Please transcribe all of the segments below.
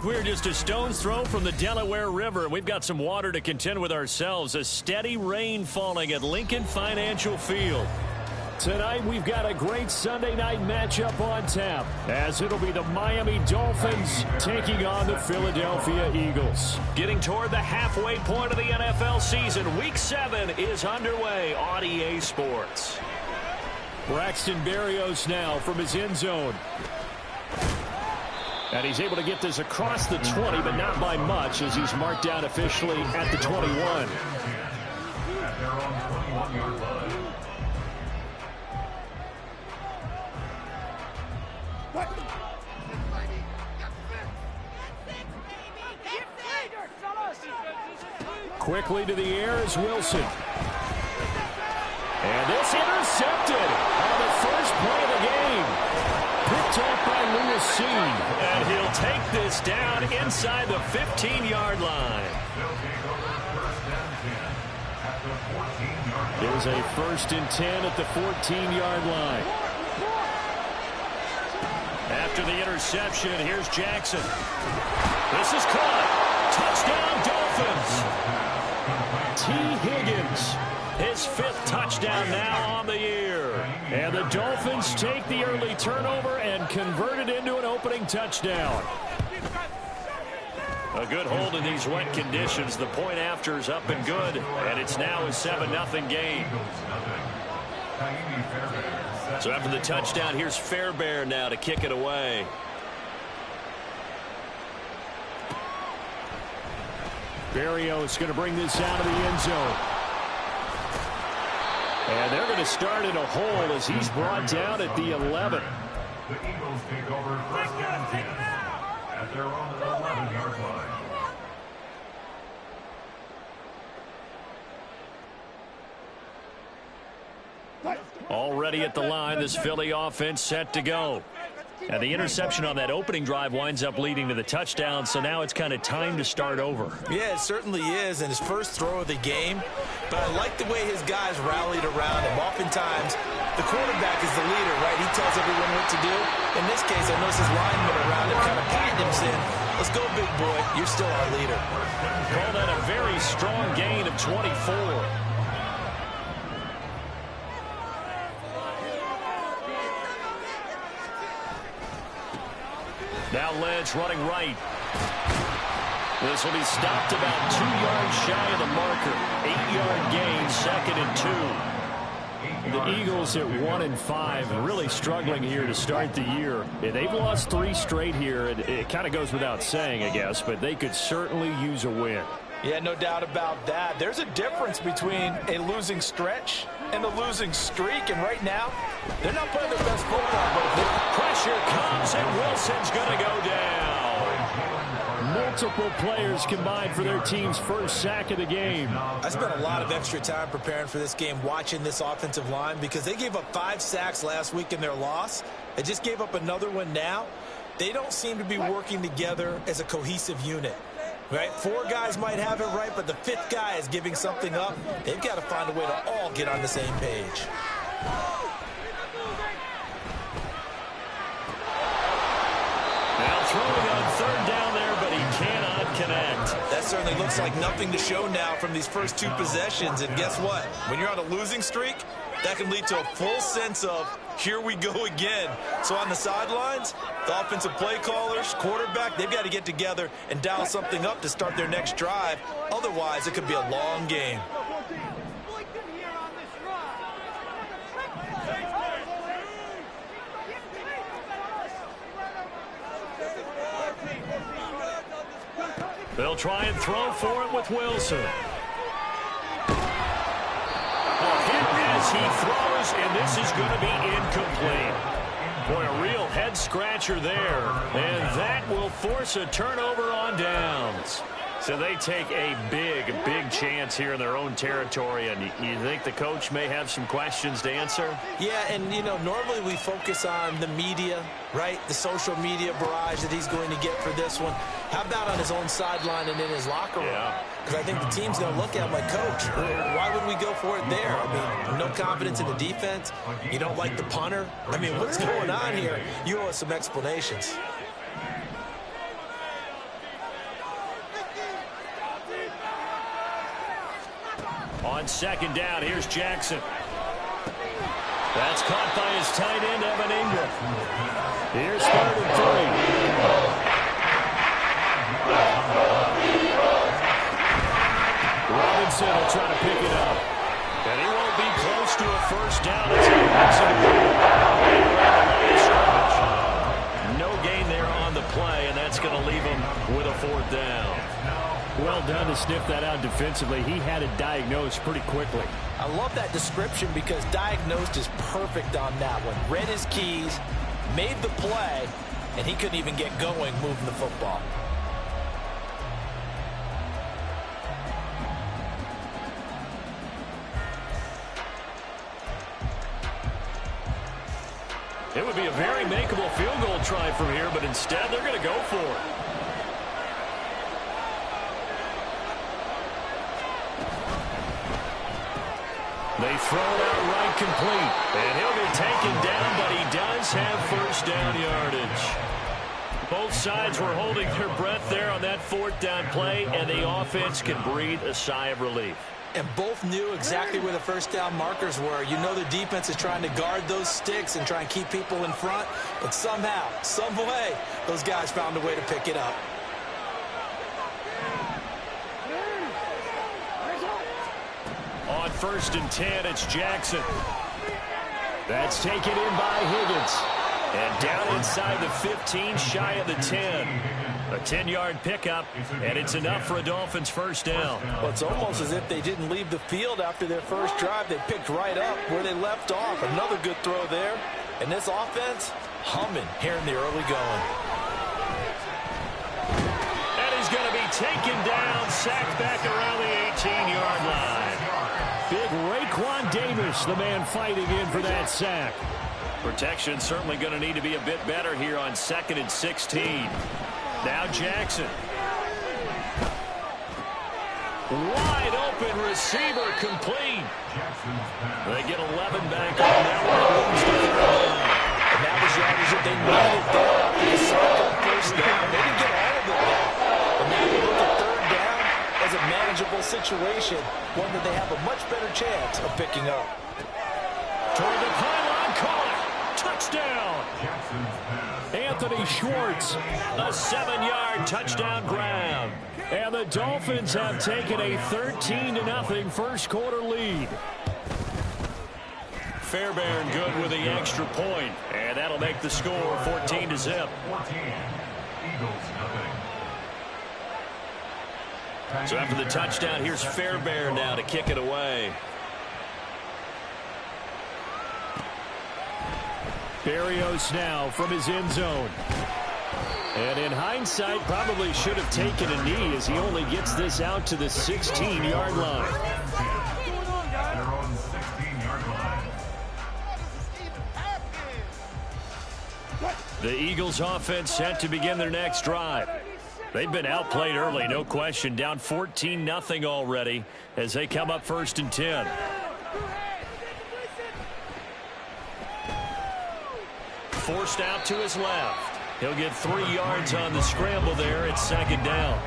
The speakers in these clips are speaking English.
We're just a stone's throw from the Delaware River. We've got some water to contend with ourselves. A steady rain falling at Lincoln Financial Field. Tonight, we've got a great Sunday night matchup on tap, as it'll be the Miami Dolphins taking on the Philadelphia Eagles. Getting toward the halfway point of the NFL season, Week 7 is underway on EA Sports. Braxton Berrios now from his end zone. And he's able to get this across the 20, but not by much, as he's marked down officially at the 21. Quickly to the air is Wilson. And this intercepted on the first play of the game. Picked off by Lewis. And he'll take this down inside the 15-yard line. There's a 1st and 10 at the 14-yard line. After the interception, here's Jackson. This is caught. Touchdown, Dolphins. T. Higgins. His 5th touchdown now on the year. And the Dolphins take the early turnover and convert it into an opening touchdown. A good hold in these wet conditions. The point after is up and good. And it's now a 7-0 game. So after the touchdown, here's Fairbairn now to kick it away. Berrios going to bring this out of the end zone. And they're going to start in a hole as he's brought down at the 11. The Eagles take over first and 10 at their own 11-yard line. Already at the line, this Philly offense set to go. And the interception on that opening drive winds up leading to the touchdown, so now it's kind of time to start over. Yeah, it certainly is, and his first throw of the game. But I like the way his guys rallied around him. Oftentimes, the quarterback is the leader, right? He tells everyone what to do. In this case, I noticed his linemen around him kind of patting him, saying, let's go, big boy. You're still our leader. Call that a very strong gain of 24. Now Lynch running right. This will be stopped about 2 yards shy of the marker. 8-yard gain, 2nd and 2. The Eagles at 1-5, really struggling here to start the year. They've lost 3 straight here. It kind of goes without saying, I guess, but they could certainly use a win. Yeah, no doubt about that. There's a difference between a losing stretch and a losing streak, and right now, they're not playing their best football. But pressure comes, and Wilson's going to go down. Multiple players combined for their team's first sack of the game. I spent a lot of extra time preparing for this game, watching this offensive line, because they gave up 5 sacks last week in their loss. They just gave up another one now. They don't seem to be working together as a cohesive unit. Right? 4 guys might have it right, but the 5th guy is giving something up. They've got to find a way to all get on the same page. Now throwing on 3rd down there, but he cannot connect. That certainly looks like nothing to show now from these first 2 possessions. And guess what? When you're on a losing streak, that can lead to a full sense of, here we go again. So on the sidelines, the offensive play callers, quarterback, they've got to get together and dial something up to start their next drive. Otherwise, it could be a long game. They'll try and throw for it with Wilson. A hit as he throws, and this is going to be incomplete. Boy, a real head-scratcher there, and that will force a turnover on downs. So they take a big chance here in their own territory, and you think the coach may have some questions to answer? Yeah, and, you know, normally we focus on the media, right? The social media barrage that he's going to get for this one. How about on his own sideline and in his locker room? Because I think the team's going to look at him like, Coach, why would we go for it there? I mean, no confidence in the defense. You don't like the punter. I mean, what's going on here? You owe us some explanations. On second down, here's Jackson. That's caught by his tight end, Evan Ingram. Here's 3rd and 3. Robinson will try to pick it up. And he won't be close to a first down. It's no gain there on the play, and that's going to leave him with a 4th down. Well done to sniff that out defensively. He had it diagnosed pretty quickly. I love that description because diagnosed is perfect on that one. Read his keys, made the play, and he couldn't even get going moving the football. It would be a very makeable field goal try from here, but instead they're going to go for it. They throw it out right complete. And he'll be taken down, but he does have first down yardage. Both sides were holding their breath there on that 4th down play, and the offense can breathe a sigh of relief. And both knew exactly where the first down markers were. You know the defense is trying to guard those sticks and try and keep people in front. But somehow, some way, those guys found a way to pick it up. On 1st and 10, it's Jackson. That's taken in by Higgins. And down inside the 15, shy of the 10. A 10-yard pickup, and it's enough for a Dolphins first down. Well, it's almost as if they didn't leave the field after their first drive. They picked right up where they left off. Another good throw there. And this offense, humming here in the early going. And he's going to be taken down, sacked back around the 18-yard line. Big Raekwon Davis, the man fighting in for that sack. Protection certainly going to need to be a bit better here on 2nd and 16. Now Jackson. Wide open receiver complete. They get 11 back on that one. And that was yardage that they needed there after the second first down. They didn't get all of it there. But now you look at 3rd down as a manageable situation, one that they have a much better chance of picking up. Toward the pylon, caught it. Touchdown. Anthony Schwartz, a 7-yard touchdown grab. And the Dolphins have taken a 13-0 first quarter lead. Fairbairn good with the extra point, and that'll make the score 14-0. So after the touchdown, here's Fairbairn now to kick it away. Berrios now from his end zone. And in hindsight, probably should have taken a knee as he only gets this out to the 16-yard line. The Eagles offense set to begin their next drive. They've been outplayed early, no question, down 14-0 already as they come up 1st and 10. Forced out to his left. He'll get 3 yards on the scramble there at 2nd down.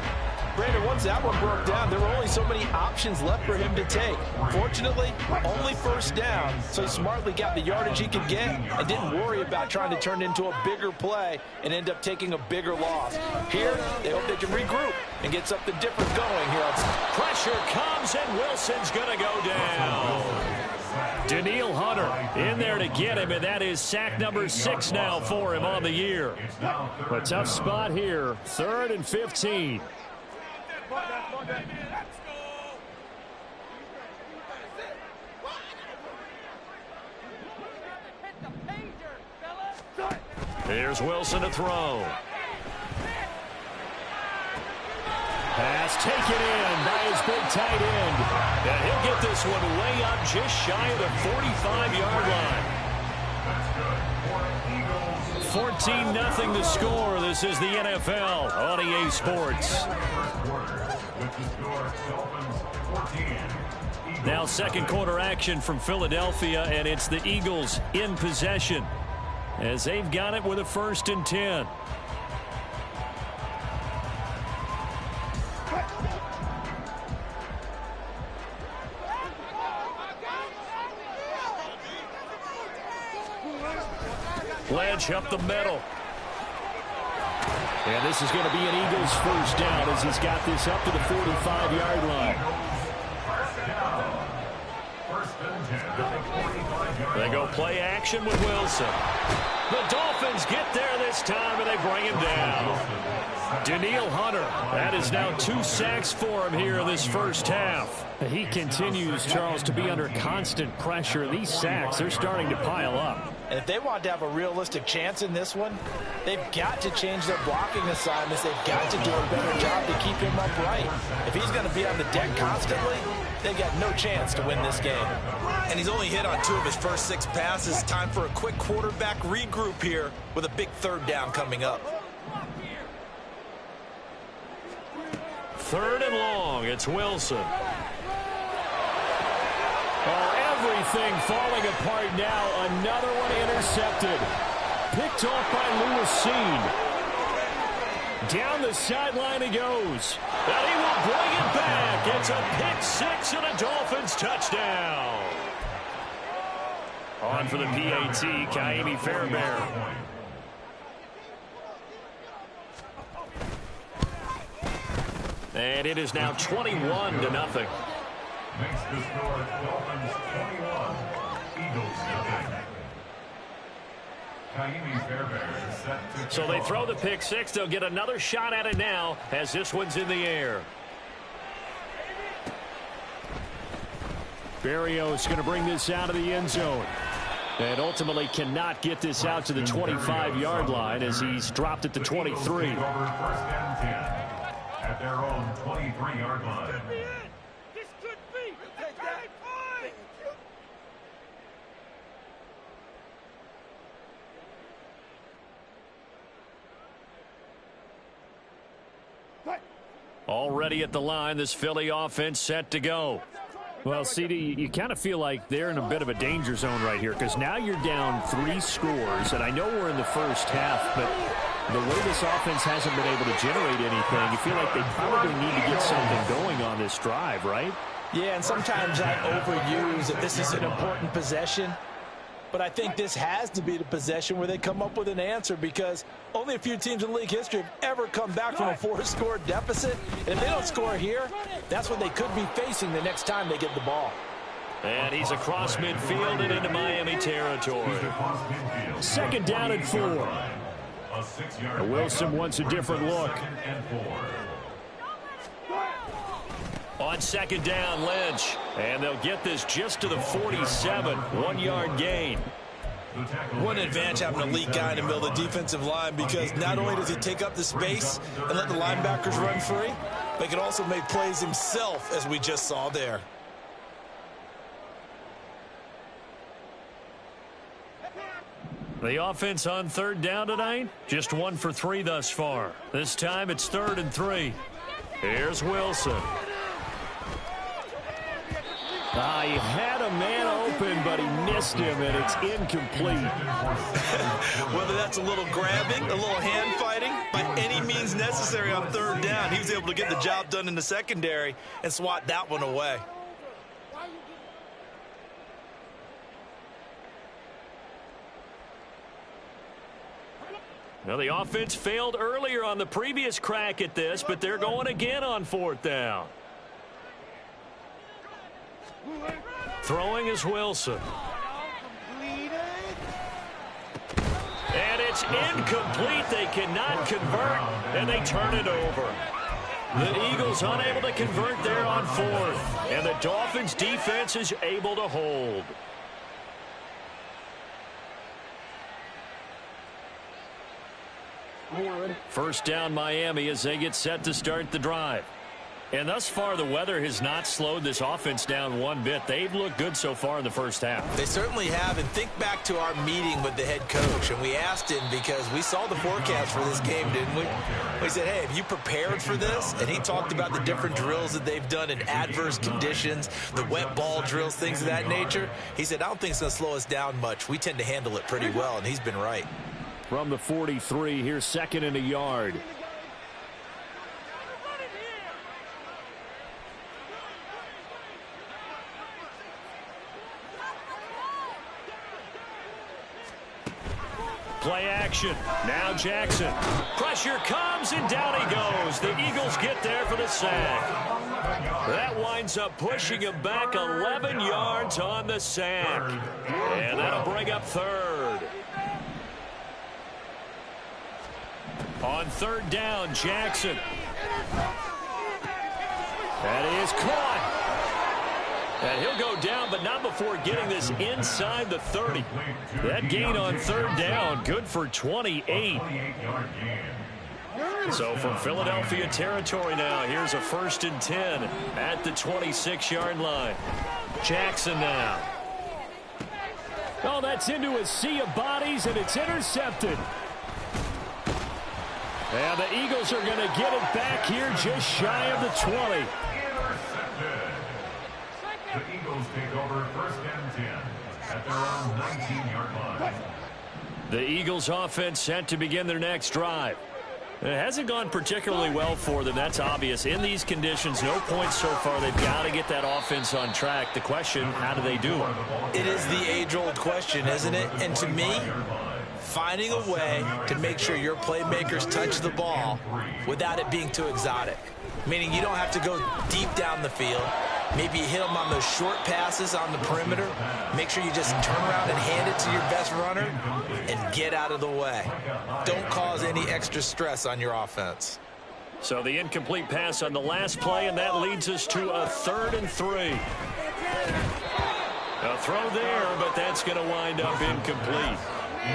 Brandon, once that one broke down, there were only so many options left for him to take. Fortunately, only 1st down, so he smartly got the yardage he could get and didn't worry about trying to turn it into a bigger play and end up taking a bigger loss. Here, they hope they can regroup and get something different going here. Pressure comes, and Wilson's going to go down. Daniil Hunter in there to get him, and that is sack number 6 now for him on the year. A tough spot here, 3rd and 15. Here's Wilson to throw. Pass taken in by his big tight end. And he'll get this one way up just shy of the 45-yard line. 14-0 the score. This is the NFL on EA Sports. Now second quarter action from Philadelphia, and it's the Eagles in possession as they've got it with a 1st and 10. Ledge up the middle. And this is going to be an Eagles 1st down as he's got this up to the 45-yard line. They go play action with Wilson. The Dolphins get there this time, and they bring him down. Danielle Hunter, that is now 2 sacks for him here in this first half. He continues, Charles, to be under constant pressure. These sacks, they're starting to pile up. And if they want to have a realistic chance in this one, they've got to change their blocking assignments. They've got to do a better job to keep him upright. If he's going to be on the deck constantly, they've got no chance to win this game. And he's only hit on 2 of his first 6 passes. Time for a quick quarterback regroup here with a big 3rd down coming up. 3rd and long. It's Wilson. Oh, everything falling apart now. Another one intercepted. Picked off by Lewisine. Down the sideline he goes. And he will bring it back. It's a pick 6 and a Dolphins touchdown. On for the PAT, Kaimi Fairbairn. And it is now 21-0. Makes the score Dolphins 21, Eagles 0. So they throw the pick 6. They'll get another shot at it now as this one's in the air. Berrios going to bring this out of the end zone. And ultimately cannot get this out to the 25-yard line as he's dropped at the 23. At their own 23-yard line. Already at the line, this Philly offense set to go. Well, CD, you kind of feel like they're in a bit of a danger zone right here because now you're down 3 scores, and I know we're in the first half, but the way this offense hasn't been able to generate anything, you feel like they probably need to get something going on this drive, right? Yeah, and sometimes I overuse that this is an important possession. But I think this has to be the possession where they come up with an answer because only a few teams in league history have ever come back from a 4-score deficit. And if they don't score here, that's what they could be facing the next time they get the ball. And he's across midfield and into Miami territory. 2nd down and 4. Wilson wants a different look. On 2nd down, Lynch. And they'll get this just to the 47. 1-yard gain. One advantage having a elite guy in the middle of the defensive line because not only does he take up the space and let the linebackers run free, but he can also make plays himself, as we just saw there. The offense on 3rd down tonight, just 1 for 3 thus far. This time it's 3rd and 3. Here's Wilson. He had a man open, but he missed him, and it's incomplete. Whether that's a little grabbing, a little hand fighting, by any means necessary on 3rd down, he was able to get the job done in the secondary and swat that one away. Now, the offense failed earlier on the previous crack at this, but they're going again on 4th down. Throwing is Wilson. And it's incomplete. They cannot convert, and they turn it over. The Eagles unable to convert there on fourth. And the Dolphins defense is able to hold. First down Miami as they get set to start the drive. And thus far, the weather has not slowed this offense down one bit. They've looked good so far in the first half. They certainly have. And think back to our meeting with the head coach. And we asked him because we saw the forecast for this game, didn't we? We said, hey, have you prepared for this? And he talked about the different drills that they've done in adverse conditions, the wet ball drills, things of that nature. He said, I don't think it's going to slow us down much. We tend to handle it pretty well, and he's been right. From the 43, here's second and a yard. Play action. Now Jackson. Pressure comes, and down he goes. The Eagles get there for the sack. That winds up pushing him back 11 yards on the sack. And that'll bring up third. On third down, Jackson. That is caught. And he'll go down, but not before getting this inside the 30. That gain on third down, good for 28. So from Philadelphia territory now, here's a 1st and 10 at the 26-yard line. Jackson now. Oh, that's into a sea of bodies, and it's intercepted. And the Eagles are going to get it back here just shy of the 20. The Eagles take over 1st and 10 at their own 19-yard line. The Eagles offense set to begin their next drive. It hasn't gone particularly well for them. That's obvious. In these conditions, no points so far. They've got to get that offense on track. The question, how do they do it? It is the age-old question, isn't it? And to me, finding a way to make sure your playmakers touch the ball without it being too exotic. Meaning you don't have to go deep down the field. Maybe you hit them on those short passes on the perimeter. Make sure you just turn around and hand it to your best runner and get out of the way. Don't cause any extra stress on your offense. So the incomplete pass on the last play, and that leads us to a 3rd and 3. A throw there, but that's going to wind up incomplete.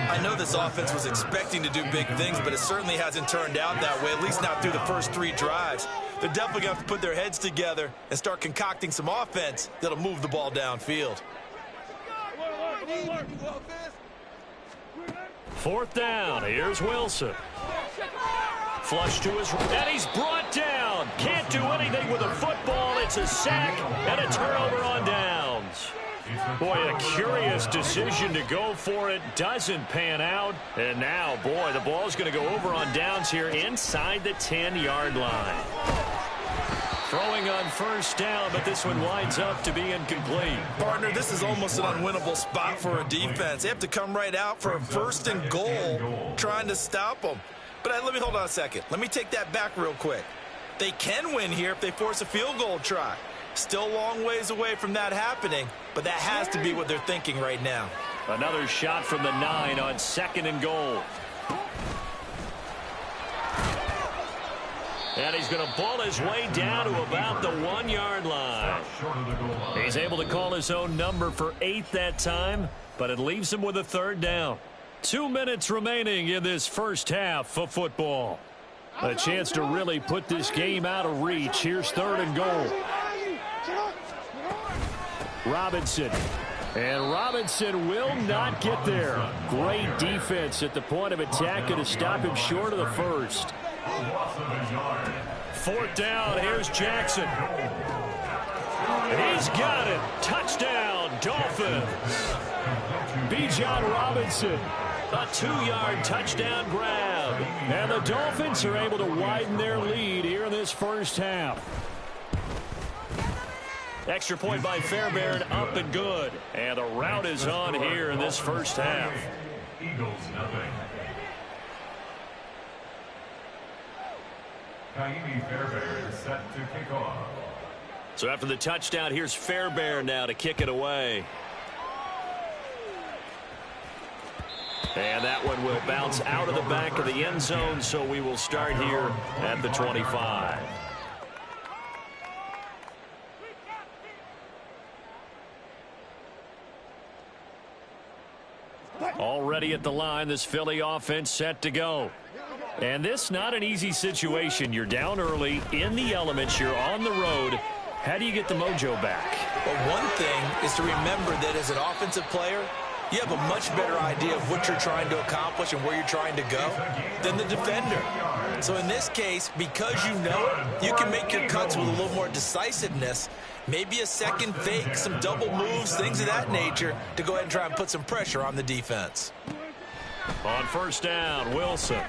I know this offense was expecting to do big things, but it certainly hasn't turned out that way, at least not through the first 3 drives. They're definitely going to have to put their heads together and start concocting some offense that'll move the ball downfield. 4th down. Here's Wilson. Flush to his right, and he's brought down. Can't do anything with a football. It's a sack and a turnover on downs. Boy, a curious decision to go for it. Doesn't pan out. And now, boy, the ball's going to go over on downs here inside the 10-yard line. Throwing on 1st down, but this one winds up to be incomplete. Partner, this is almost an unwinnable spot for a defense. They have to come right out for a 1st and goal trying to stop them. But let me hold on a second. Let me take that back real quick. They can win here if they force a field goal try. Still a long ways away from that happening, but that has to be what they're thinking right now. Another shot from the 9 on 2nd and goal. And he's going to ball his way down to about the 1-yard line. He's able to call his own number for 8 that time, but it leaves him with a 3rd down. 2 minutes remaining in this first half of football. A chance to really put this game out of reach. Here's 3rd and goal. Robinson. And Robinson will not get there. Great defense at the point of attack to stop him short of the 1st. 4th down. Here's Jackson. He's got it. Touchdown, Dolphins. Bijan Robinson. A 2-yard touchdown grab. And the Dolphins are able to widen their lead here in this first half. Extra point by Fairbairn, up and good. And the route is on here in this first half. Eagles nothing. Kaimi Fairbairn is set to kick off. So after the touchdown, here's Fairbairn now to kick it away. And that one will bounce out of the back of the end zone, so we will start here at the 25. Already at the line, this Philly offense set to go. And this not an easy situation. You're down early, in the elements, you're on the road. How do you get the mojo back? Well, one thing is to remember that as an offensive player, you have a much better idea of what you're trying to accomplish and where you're trying to go than the defender. So in this case, because you know it, you can make your cuts with a little more decisiveness, maybe a second fake, some double moves, things of that nature, to go ahead and try and put some pressure on the defense. On first down, Wilson.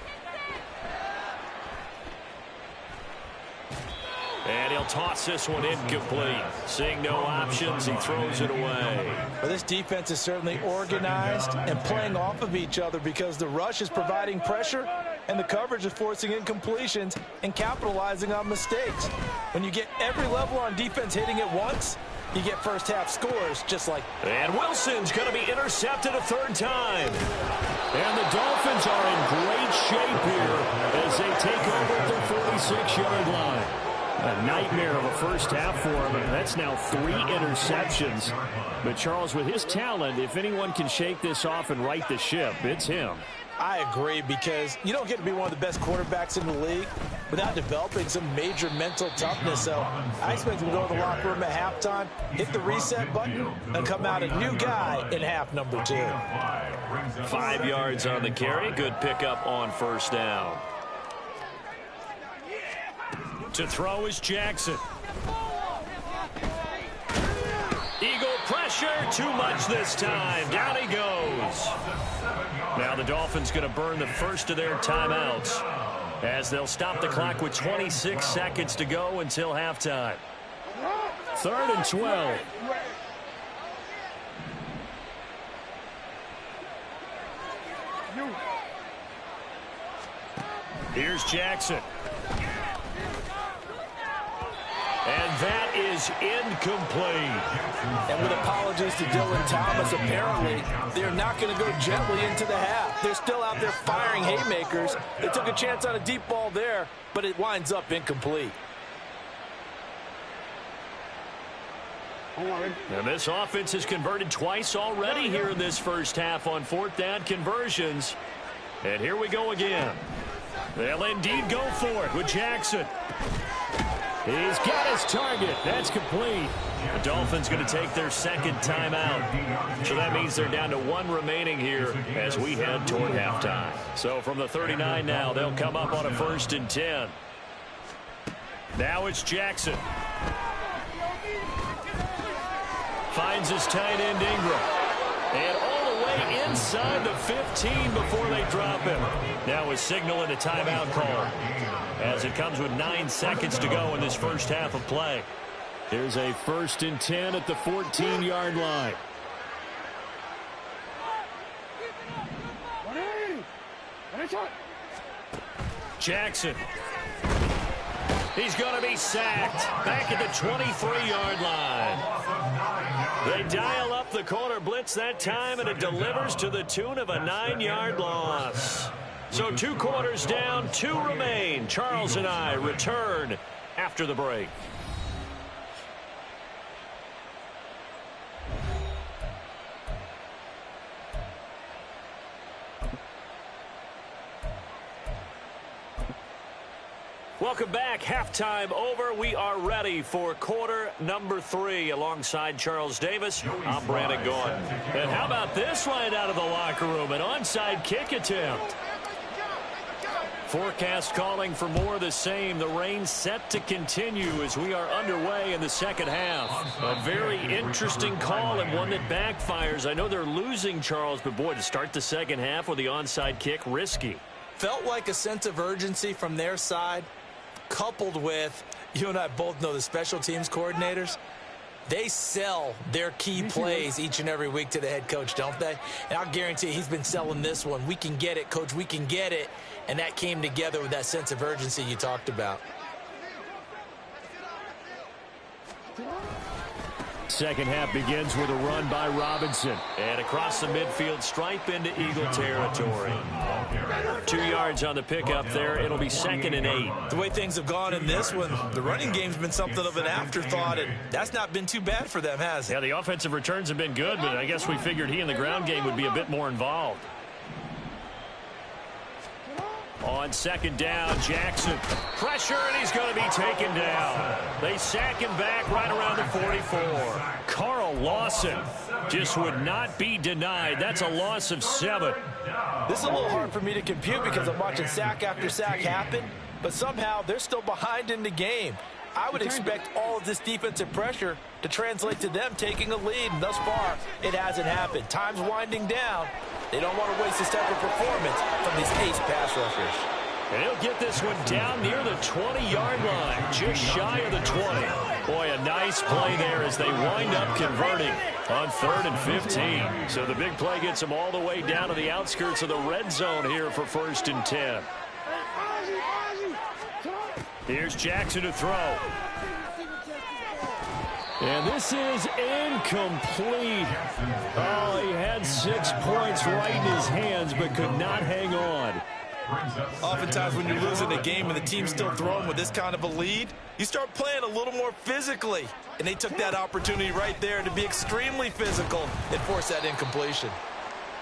And he'll toss this one incomplete. Seeing no options, he throws it away. Well, this defense is certainly organized and playing off of each other because the rush is providing pressure and the coverage is forcing incompletions and capitalizing on mistakes. When you get every level on defense hitting at once, you get first half scores just like. And Wilson's going to be intercepted a third time. And the Dolphins are in great shape here as they take over at their 46-yard line. A nightmare of a first half for him. That's now 3 interceptions. But Charles, with his talent, if anyone can shake this off and right the ship, it's him. I agree, because you don't get to be one of the best quarterbacks in the league without developing some major mental toughness. So I expect him to go to the locker room at halftime, hit the reset button, and come out a new guy in half number 2. 5 yards on the carry. Good pickup on first down. To throw is Jackson. Eagle pressure, too much this time. Down he goes. Now the Dolphins going to burn the first of their timeouts as they'll stop the clock with 26 seconds to go until halftime. 3rd and 12. Here's Jackson. And that is incomplete. And with apologies to Dylan Thomas, apparently they're not going to go gently into the half. They're still out there firing haymakers. They took a chance on a deep ball there, but it winds up incomplete. And this offense has converted twice already here in this first half on 4th down conversions. And here we go again. They'll indeed go for it with Jackson. He's got his target. That's complete. The Dolphins going to take their second timeout. So that means they're down to 1 remaining here as we head toward halftime. So from the 39 now, they'll come up on a 1st and 10. Now it's Jackson. Finds his tight end Ingram. And all the way inside the 15 before they drop him. Now a signal and a timeout call as it comes with 9 seconds to go in this first half of play. Here's a 1st and 10 at the 14-yard line. Jackson. He's going to be sacked back at the 23-yard line. They dial up the corner blitz that time, and it delivers to the tune of a 9-yard loss. So 2 quarters down, 2 remain. Charles and I return after the break. Welcome back. Halftime over. We are ready for quarter number 3 alongside Charles Davis. I'm Brandon Gordon. And how about this right out of the locker room? An onside kick attempt. Forecast calling for more of the same. The rain set to continue as we are underway in the second half. A very interesting call and one that backfires. I know they're losing, Charles, but boy, to start the second half with the onside kick, risky. Felt like a sense of urgency from their side, coupled with, you and I both know the special teams coordinators, they sell their key plays each and every week to the head coach, don't they? And I'll guarantee he's been selling this one. We can get it, coach, we can get it. And that came together with that sense of urgency you talked about. Second half begins with a run by Robinson. And across the midfield stripe into Eagle territory. 2 yards on the pickup there. It'll be 2nd and 8. The way things have gone in this one, the running game's been something of an afterthought, and that's not been too bad for them, has it? Yeah, the offensive returns have been good, but I guess we figured he in the ground game would be a bit more involved. On 2nd down, Jackson. Pressure, and he's going to be taken down. They sack him back right around the 44. Carl Lawson just would not be denied. That's a loss of 7. This is a little hard for me to compute because I'm watching sack after sack happen, but somehow they're still behind in the game. I would expect all of this defensive pressure to translate to them taking a lead, and thus far, it hasn't happened. Time's winding down. They don't want to waste this type of performance from these ace pass rushers. And he'll get this one down near the 20-yard line, just shy of the 20. Boy, a nice play there as they wind up converting on 3rd and 15. So the big play gets them all the way down to the outskirts of the red zone here for 1st and 10. Here's Jackson to throw. And this is incomplete. Oh, he had 6 points right in his hands, but could not hang on. Oftentimes when you're losing a game and the team's still throwing with this kind of a lead, you start playing a little more physically. And they took that opportunity right there to be extremely physical and force that incompletion.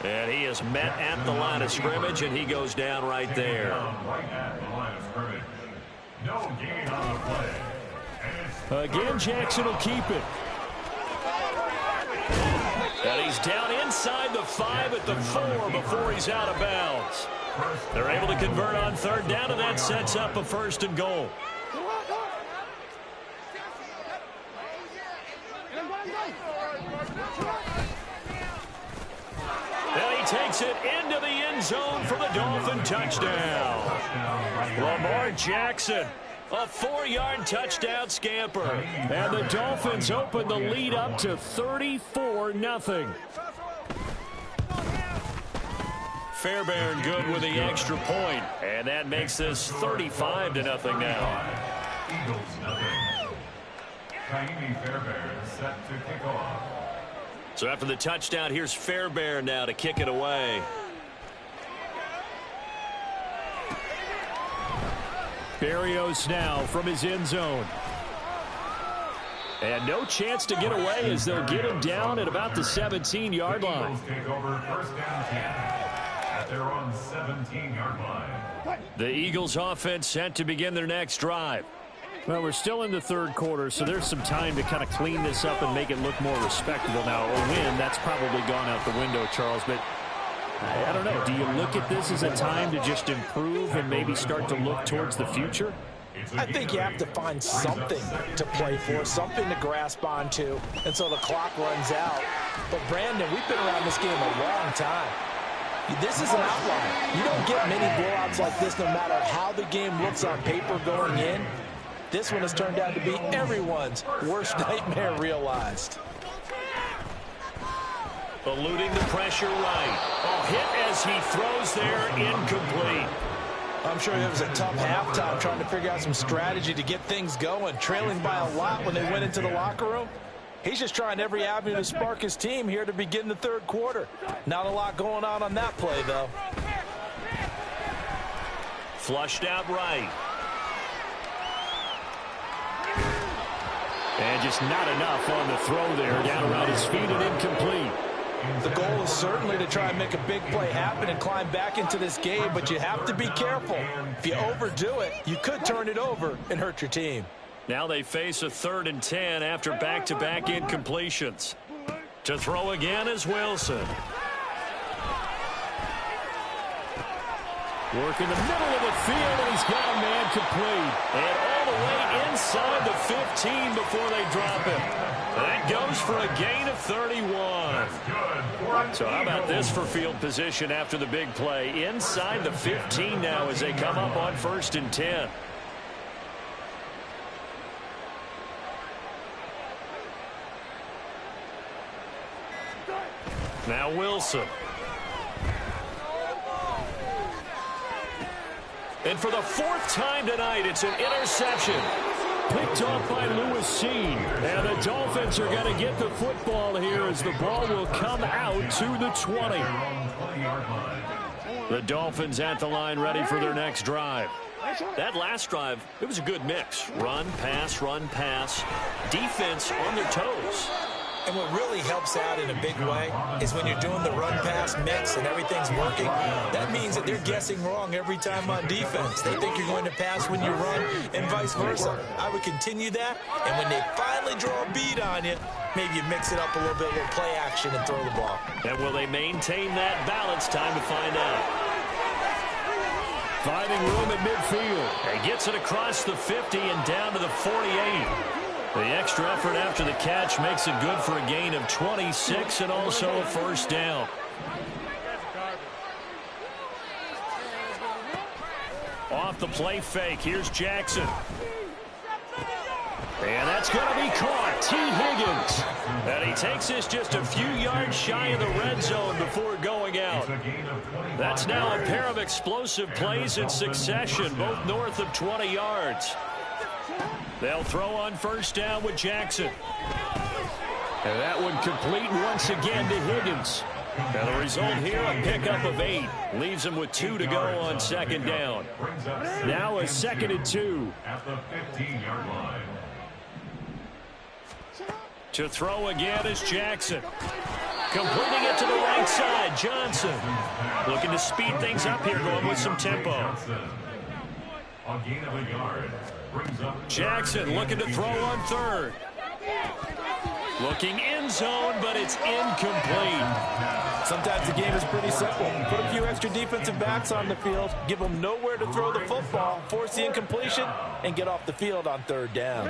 And he is met at the line of scrimmage, and he goes down right there. Right at the line of scrimmage. No gain on the play. Again, Jackson will keep it. And he's down inside the 5 at the 4 before he's out of bounds. They're able to convert on 3rd down, and that sets up a 1st and goal. And he takes it into the end zone for the Dolphin touchdown. Lamar Jackson, a 4-yard touchdown scamper. And the Dolphins open the lead up to 34-0. Fairbairn good with the extra point. And that makes this 35-0 now. Eagles nothing. Fairbairn set to kick off. So after the touchdown, here's Fairbairn now to kick it away. Berrios now from his end zone. And no chance to get away as they'll get him down at about the 17-yard line. Eagles take over 1st down 10 at their own 17-yard line. The Eagles offense set to begin their next drive. Well, we're still in the 3rd quarter, so there's some time to kind of clean this up and make it look more respectable now. A win, that's probably gone out the window, Charles, but I don't know. Do you look at this as a time to just improve and maybe start to look towards the future? I think you have to find something to play for, something to grasp onto until the clock runs out. But, Brandon, we've been around this game a long time. This is an outlier. You don't get many blowouts like this no matter how the game looks on paper going in. This one has turned out to be everyone's worst nightmare realized. Eluding the pressure right. A hit as he throws there, incomplete. I'm sure it was a tough halftime trying to figure out some strategy to get things going, trailing by a lot when they went into the locker room. He's just trying every avenue to spark his team here to begin the 3rd quarter. Not a lot going on that play, though. Flushed out right. And just not enough on the throw there. Down around his feet and incomplete. The goal is certainly to try and make a big play happen and climb back into this game, but you have to be careful. If you overdo it, you could turn it over and hurt your team. Now they face a 3rd and 10 after back-to-back incompletions. To throw again is Wilson. Work in the middle of the field, and he's got a man complete. And all the way inside the 15 before they drop him. That goes for a gain of 31. So how about this for field position after the big play? Inside the 15 now as they come up on 1st and 10. Now Wilson. And for the 4th time tonight, it's an interception. picked off by Lewis. And the Dolphins are going to get the football here as the ball will come out to the 20. The Dolphins at the line ready for their next drive. That last drive, it was a good mix. Run, pass, defense on their toes. And what really helps out in a big way is when you're doing the run-pass mix and everything's working, that means that they're guessing wrong every time on defense. They think you're going to pass when you run and vice versa. I would continue that, and when they finally draw a beat on you, maybe you mix it up a little bit, a little play action, and throw the ball. And will they maintain that balance? Time to find out. Finding room at midfield. He gets it across the 50 and down to the 48. The extra effort after the catch makes it good for a gain of 26 and also a first down. Off the play fake, here's Jackson. And that's going to be caught. T. Higgins. And he takes this just a few yards shy of the red zone before going out. That's now a pair of explosive plays in succession, both north of 20 yards. They'll throw on first down with Jackson. And that one complete once again to Higgins. And the result here, a pickup of 8. Leaves him with 2 to go on second down. Now a 2nd and 2. At the 15-yard line. To throw again is Jackson. Completing it to the right side, Johnson. Looking to speed things up here, going with some tempo. A gain of a yard. Jackson looking to throw on 3rd. Looking end zone, but it's incomplete. Sometimes the game is pretty simple. Put a few extra defensive backs on the field, give them nowhere to throw the football, force the incompletion, and get off the field on 3rd down.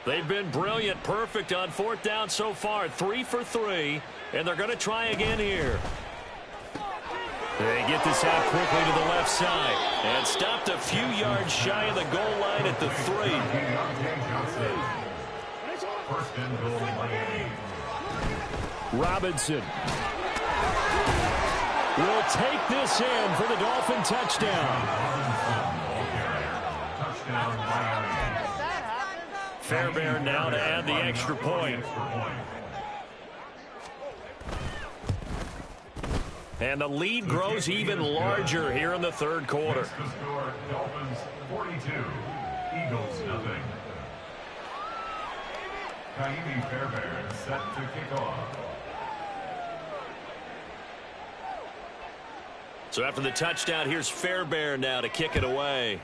They've been brilliant, perfect on 4th down so far. 3 for 3, and they're going to try again here. They get this out quickly to the left side and stopped a few yards shy of the goal line at the 3. First and goal, Miami. Robinson will take this in for the Dolphin touchdown. Touchdown, Miami. Fairbairn now to add the extra point. And the lead grows even larger here in the 3rd quarter. The score, Dolphins 42, Eagles nothing. Kaimi Fairbairn set to kick off. So after the touchdown, here's Fairbairn now to kick it away.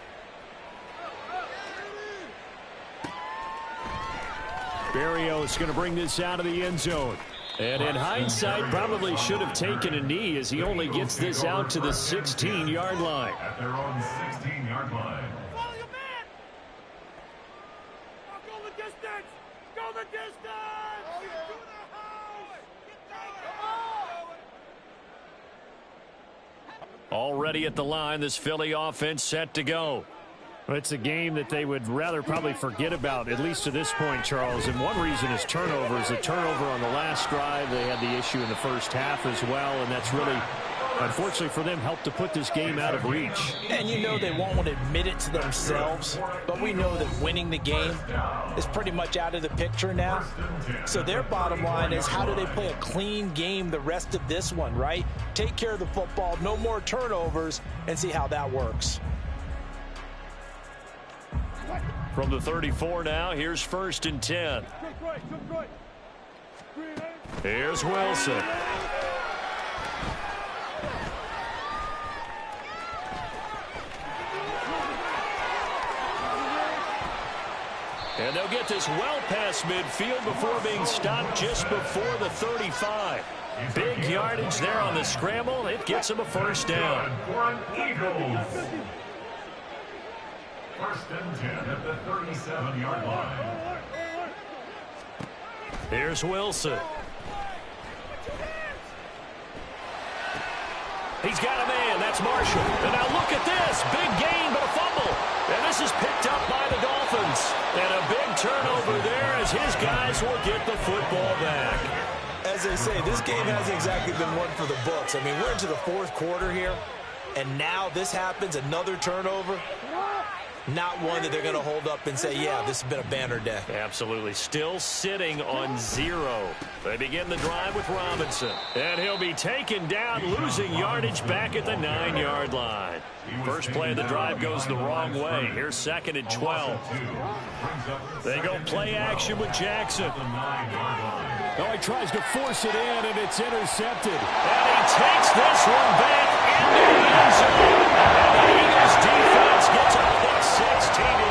Berrios going to bring this out of the end zone. And in hindsight, probably should have taken a knee as he only gets this out to the 16-yard line. At their own 16-yard line. Follow your man! Go the distance! Go the distance! Get to the house! Get down! Already at the line, this Philly offense set to go. Well, it's a game that they would rather probably forget about, at least to this point, Charles. And one reason is turnovers. A turnover on the last drive. They had the issue in the first half as well, and that's really, unfortunately for them, helped to put this game out of reach. And you know they won't want to admit it to themselves, but we know that winning the game is pretty much out of the picture now. So their bottom line is, how do they play a clean game the rest of this one, right? Take care of the football, no more turnovers, and see how that works. From the 34 now, here's 1st and 10. Here's Wilson. And they'll get this well past midfield before being stopped just before the 35. Big yardage there on the scramble. It gets them a first down. Eagles. First and 10 at the 37-yard line. Here's Wilson. He's got a man. That's Marshall. And now look at this. Big gain, but a fumble. And this is picked up by the Dolphins. And a big turnover there as his guys will get the football back. As they say, this game hasn't exactly been one for the books. I mean, we're into the 4th quarter here, and now this happens, another turnover. Not one that they're going to hold up and say, yeah, this has been a banner day. Absolutely. Still sitting on 0. They begin the drive with Robinson. And he'll be taken down, losing yardage back at the 9-yard line. First play of the drive goes the wrong way. Here's 2nd and 12. They go play action with Jackson. Oh, he tries to force it in, and it's intercepted. And he takes this one back into the end zone. And the Eagles defense gets a pick-6 TD.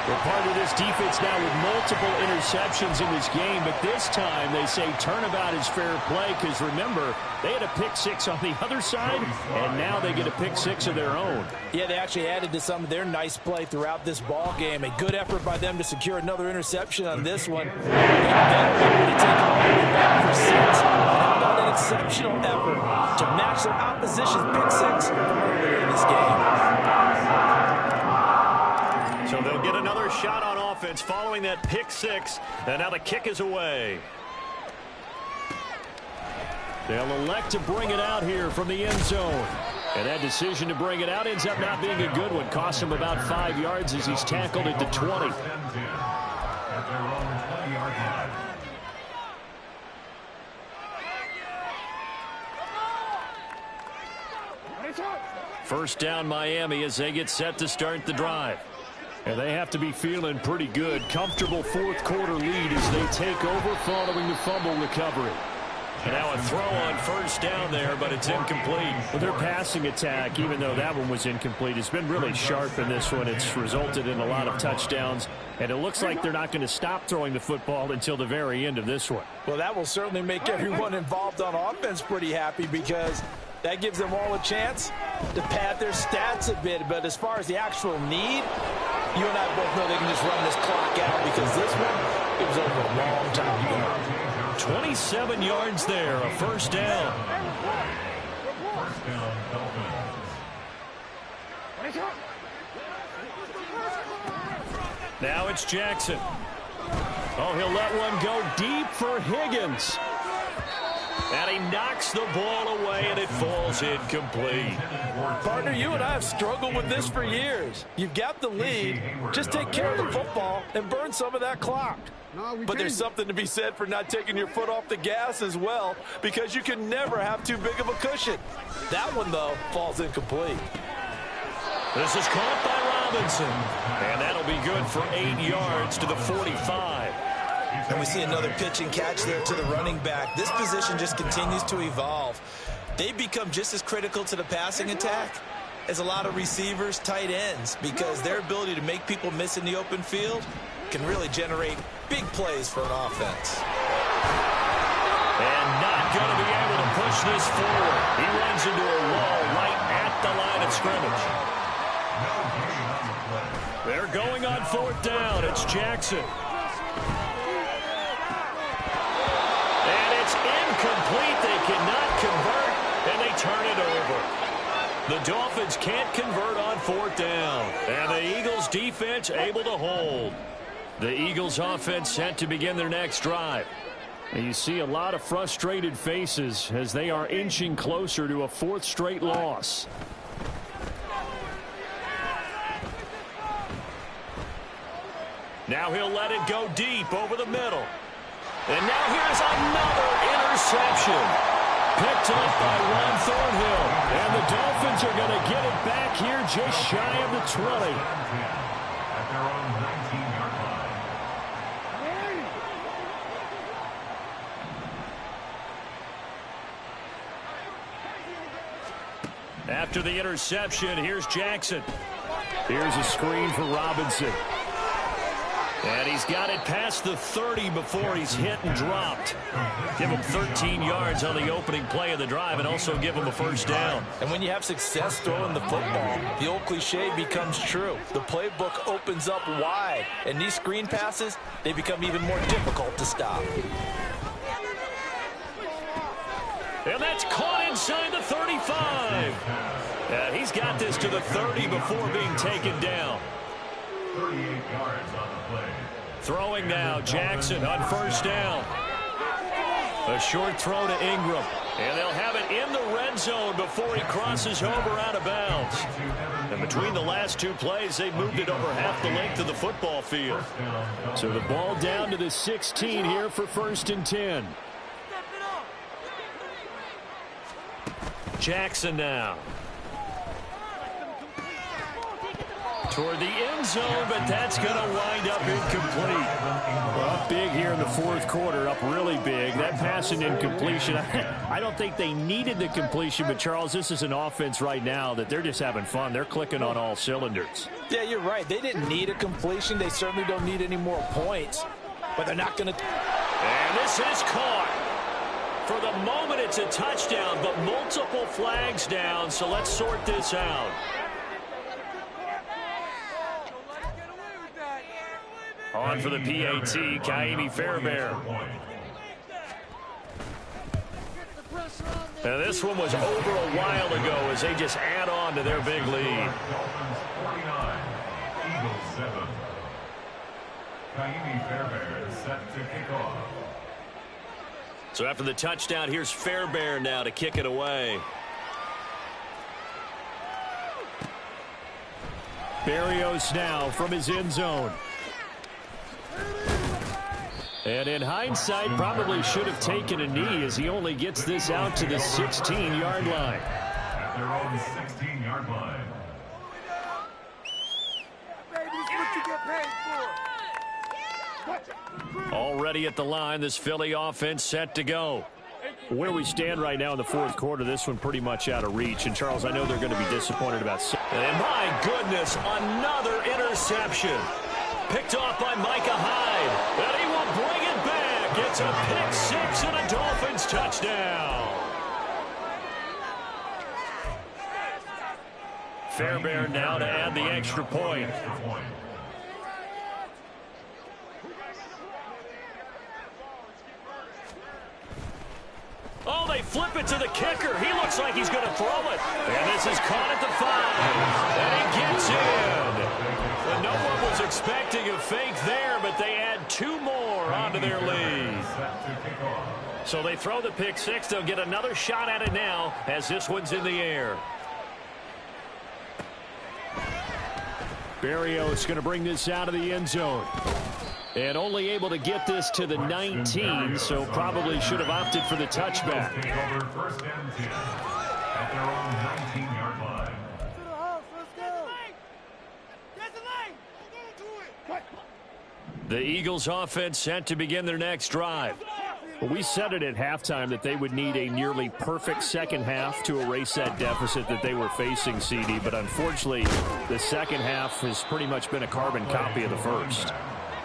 We're part of this defense now with multiple interceptions in this game, but this time they say turnabout is fair play because, remember, they had a pick-6 on the other side, and now they get a pick-6 of their own. Yeah, they actually added to some of their nice play throughout this ball game. A good effort by them to secure another interception on this one. And then they take all the way back for 6. How about an exceptional effort to match their opposition's pick-6 from earlier in this game? So they'll get another shot on offense following that pick-6, and now the kick is away. They'll elect to bring it out here from the end zone. And that decision to bring it out ends up not being a good one. Cost him about 5 yards as he's tackled at the 20. First down Miami as they get set to start the drive. And they have to be feeling pretty good. Comfortable fourth quarter lead as they take over following the fumble recovery. And now a throw on first down there, but it's incomplete. Well, their passing attack, even though that one was incomplete, has been really sharp in this one. It's resulted in a lot of touchdowns, and it looks like they're not going to stop throwing the football until the very end of this one. Well, that will certainly make everyone involved on offense pretty happy because that gives them all a chance to pad their stats a bit. But as far as the actual need, you and I both know they can just run this clock out because this one, it was over a long time ago. 27 yards there, a first down. Now it's Jackson. Oh, he'll let one go deep for Higgins. And he knocks the ball away, and it falls incomplete. Partner, you and I have struggled with this for years. You've got the lead. Just take care of the football and burn some of that clock. But there's something to be said for not taking your foot off the gas as well, because you can never have too big of a cushion. That one, though, falls incomplete. This is caught by Robinson. And that'll be good for 8 yards to the 45. And we see another pitch and catch there to the running back. This position just continues to evolve. They become just as critical to the passing attack as a lot of receivers, tight ends, because their ability to make people miss in the open field can really generate big plays for an offense. And not going to be able to push this forward. He runs into a wall right at the line of scrimmage. They're going on fourth down. It's Jackson. Incomplete. They cannot convert, and they turn it over. The Dolphins can't convert on fourth down, and the Eagles defense able to hold. The Eagles offense set to begin their next drive. And you see a lot of frustrated faces as they are inching closer to a 4th straight loss. Now he'll let it go deep over the middle. And now here's another interception. Picked up by Ron Thornhill. And the Dolphins are going to get it back here just shy of the 20. At their own 19-yard line. After the interception, here's Jackson. Here's a screen for Robinson. And he's got it past the 30 before he's hit and dropped. Give him 13 yards on the opening play of the drive and also give him a first down. And when you have success throwing the football, the old cliche becomes true. The playbook opens up wide. And these screen passes, they become even more difficult to stop. And that's caught inside the 35. And he's got this to the 30 before being taken down. 38 yards on the play. Throwing now, Jackson on first down. A short throw to Ingram. And they'll have it in the red zone before he crosses over out of bounds. And between the last two plays, they moved it over half the length of the football field. So the ball down to the 16 here for 1st and 10. Jackson now. Toward the end zone, but that's going to wind up incomplete. Well, up big here in the 4th quarter, up really big. That pass and incompletion, I don't think they needed the completion, but Charles, this is an offense right now that they're just having fun. They're clicking on all cylinders. Yeah, you're right. They didn't need a completion. They certainly don't need any more points, but they're not going to. And this is caught. For the moment, it's a touchdown, but multiple flags down, so let's sort this out. On for the PAT, Kaimi Fairbairn. And this one was over a while ago as they just add on to their big lead. Dolphins 49, Eagles 7. Kaimi Fairbairn is set to kick off. So after the touchdown, here's Fairbairn now to kick it away. Berrios now from his end zone. And in hindsight, probably should have taken a knee as he only gets this out to the 16-yard line. At their own 16-yard line. Already at the line, this Philly offense set to go. Where we stand right now in the 4th quarter, this one pretty much out of reach. And, Charles, I know they're going to be disappointed about. And my goodness, another interception. Picked off by Micah Hyde. And he will bring it back. It's a pick six and a Dolphins touchdown. Fairbairn now to add the extra point. Oh, they flip it to the kicker. He looks like he's going to throw it. And this is caught at the 5. And he gets in. And no one was expecting a fake there, but they add 2 more onto their lead. So they throw the pick six. They'll get another shot at it now as this one's in the air. Berrios going to bring this out of the end zone. And only able to get this to the 19, so probably should have opted for the touchback. Take over 1st and 10 at their own 19-yard line. The Eagles offense set to begin their next drive. Well, we said it at halftime that they would need a nearly perfect second half to erase that deficit that they were facing, CD, but unfortunately the second half has pretty much been a carbon copy of the first.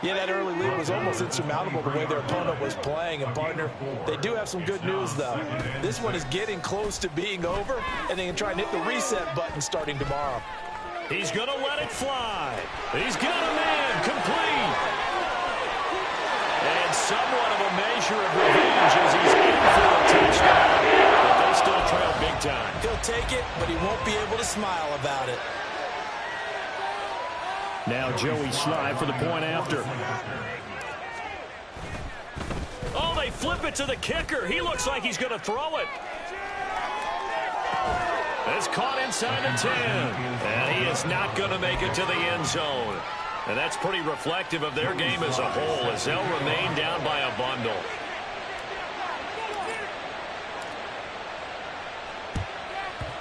Yeah, that early lead was almost insurmountable the way their opponent was playing. And, partner, they do have some good news, though. This one is getting close to being over, and they can try and hit the reset button starting tomorrow. He's going to let it fly. He's got a man complete. And somewhat of a measure of revenge as he's in for a touchdown. But they still trail big time. He'll take it, but he won't be able to smile about it. Now Joey Slye for the point after. Oh, they flip it to the kicker. He looks like he's going to throw it. It's caught inside the 10. And he is not going to make it to the end zone. And that's pretty reflective of their game as a whole as they'll remain down by a bundle.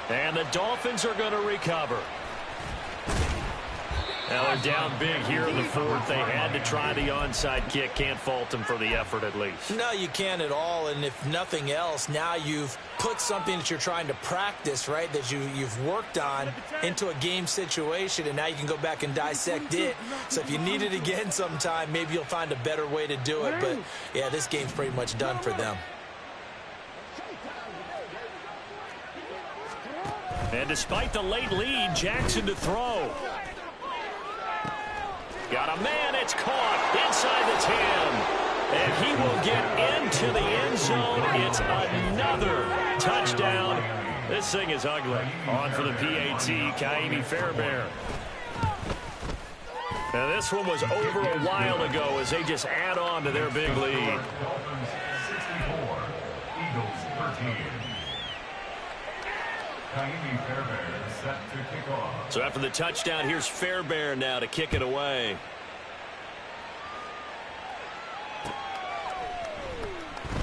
And the Dolphins are going to recover. Now they're down big here in the 4th. They had to try the onside kick. Can't fault them for the effort at least. No, you can't at all. And if nothing else, now you've put something that you're trying to practice, right, that you've worked on into a game situation, and now you can go back and dissect it. So if you need it again sometime, maybe you'll find a better way to do it. But, yeah, this game's pretty much done for them. And despite the late lead, Jackson to throw. Got a man, it's caught inside the 10. And he will get into the end zone. It's another touchdown. This thing is ugly. On for the PAT, Kaimi Fairbairn. Now this one was over a while ago as they just add on to their big lead. Dolphins 64, Eagles 13. set to kick off. So after the touchdown, here's Fairbairn now to kick it away.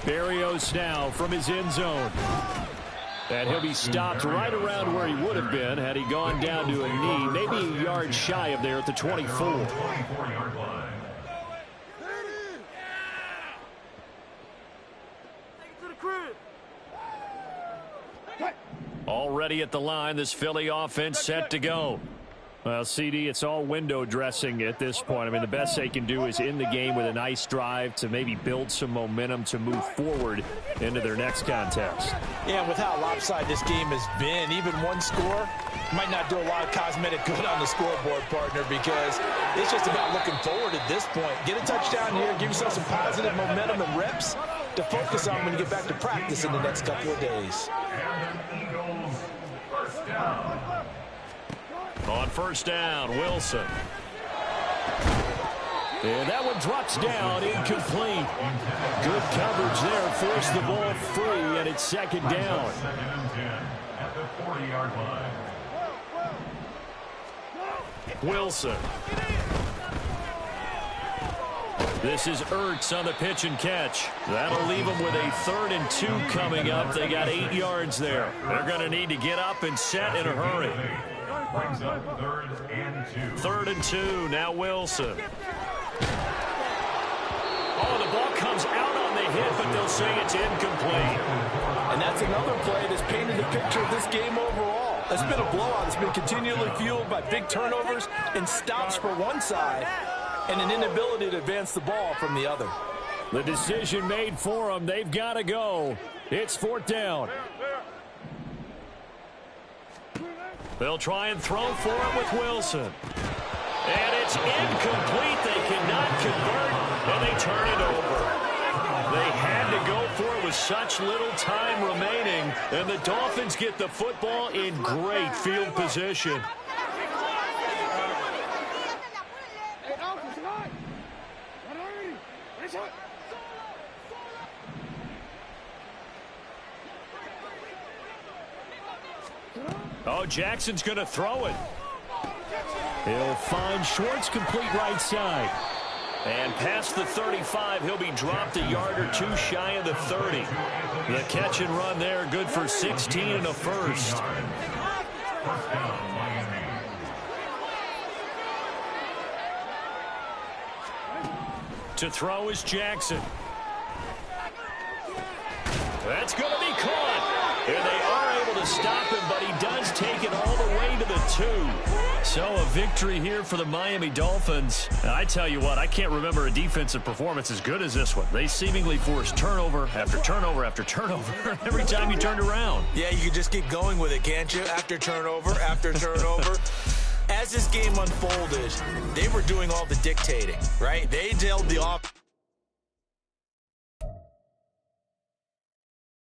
Barrios now from his end zone. And he'll be stopped right around where he would have been had he gone down to a knee, maybe a yard shy of there at the 24. 24-yard line. Already at the line, this Philly offense set to go. Well, CD, it's all window dressing at this point. I mean, the best they can do is end the game with a nice drive to maybe build some momentum to move forward into their next contest. Yeah, and with how lopsided this game has been, even one score might not do a lot of cosmetic good on the scoreboard, partner, because it's just about looking forward at this point. Get a touchdown here, give yourself some positive momentum and reps to focus on when you get back to practice in the next couple of days. And Eagles, first down. On first down, Wilson. And that one drops down, incomplete. Good coverage there, forced the ball free, and it's second down. Second and 10 at the 40-yard line. Wilson. This is Ertz on the pitch and catch. That'll leave them with a 3rd and 2 coming up. They got 8 yards there. They're going to need to get up and set in a hurry. Brings up 3rd and 2. 3rd and 2, now Wilson. Oh, the ball comes out on the hit, but they'll say it's incomplete. And that's another play that's painted the picture of this game overall. It's been a blowout. It's been continually fueled by big turnovers and stops for one side and an inability to advance the ball from the other. The decision made for them. They've got to go. It's 4th down. They'll try and throw for it with Wilson. And it's incomplete. They cannot convert, and they turn it over. They had to go for it with such little time remaining, and the Dolphins get the football in great field position. Oh, Jackson's going to throw it. He'll find Schwartz, complete right side. And past the 35, he'll be dropped a yard or two shy of the 30. The catch and run there, good for 16 and a first. To throw is Jackson. That's going to be caught. And they are able to stop him, but he does take it all the way to the 2. So a victory here for the Miami Dolphins. And I tell you what, I can't remember a defensive performance as good as this one. They seemingly forced turnover after turnover after turnover every time you turned around. Yeah, you can just keep going with it, can't you? After turnover, after turnover. As this game unfolded, they were doing all the dictating, right? They held the offense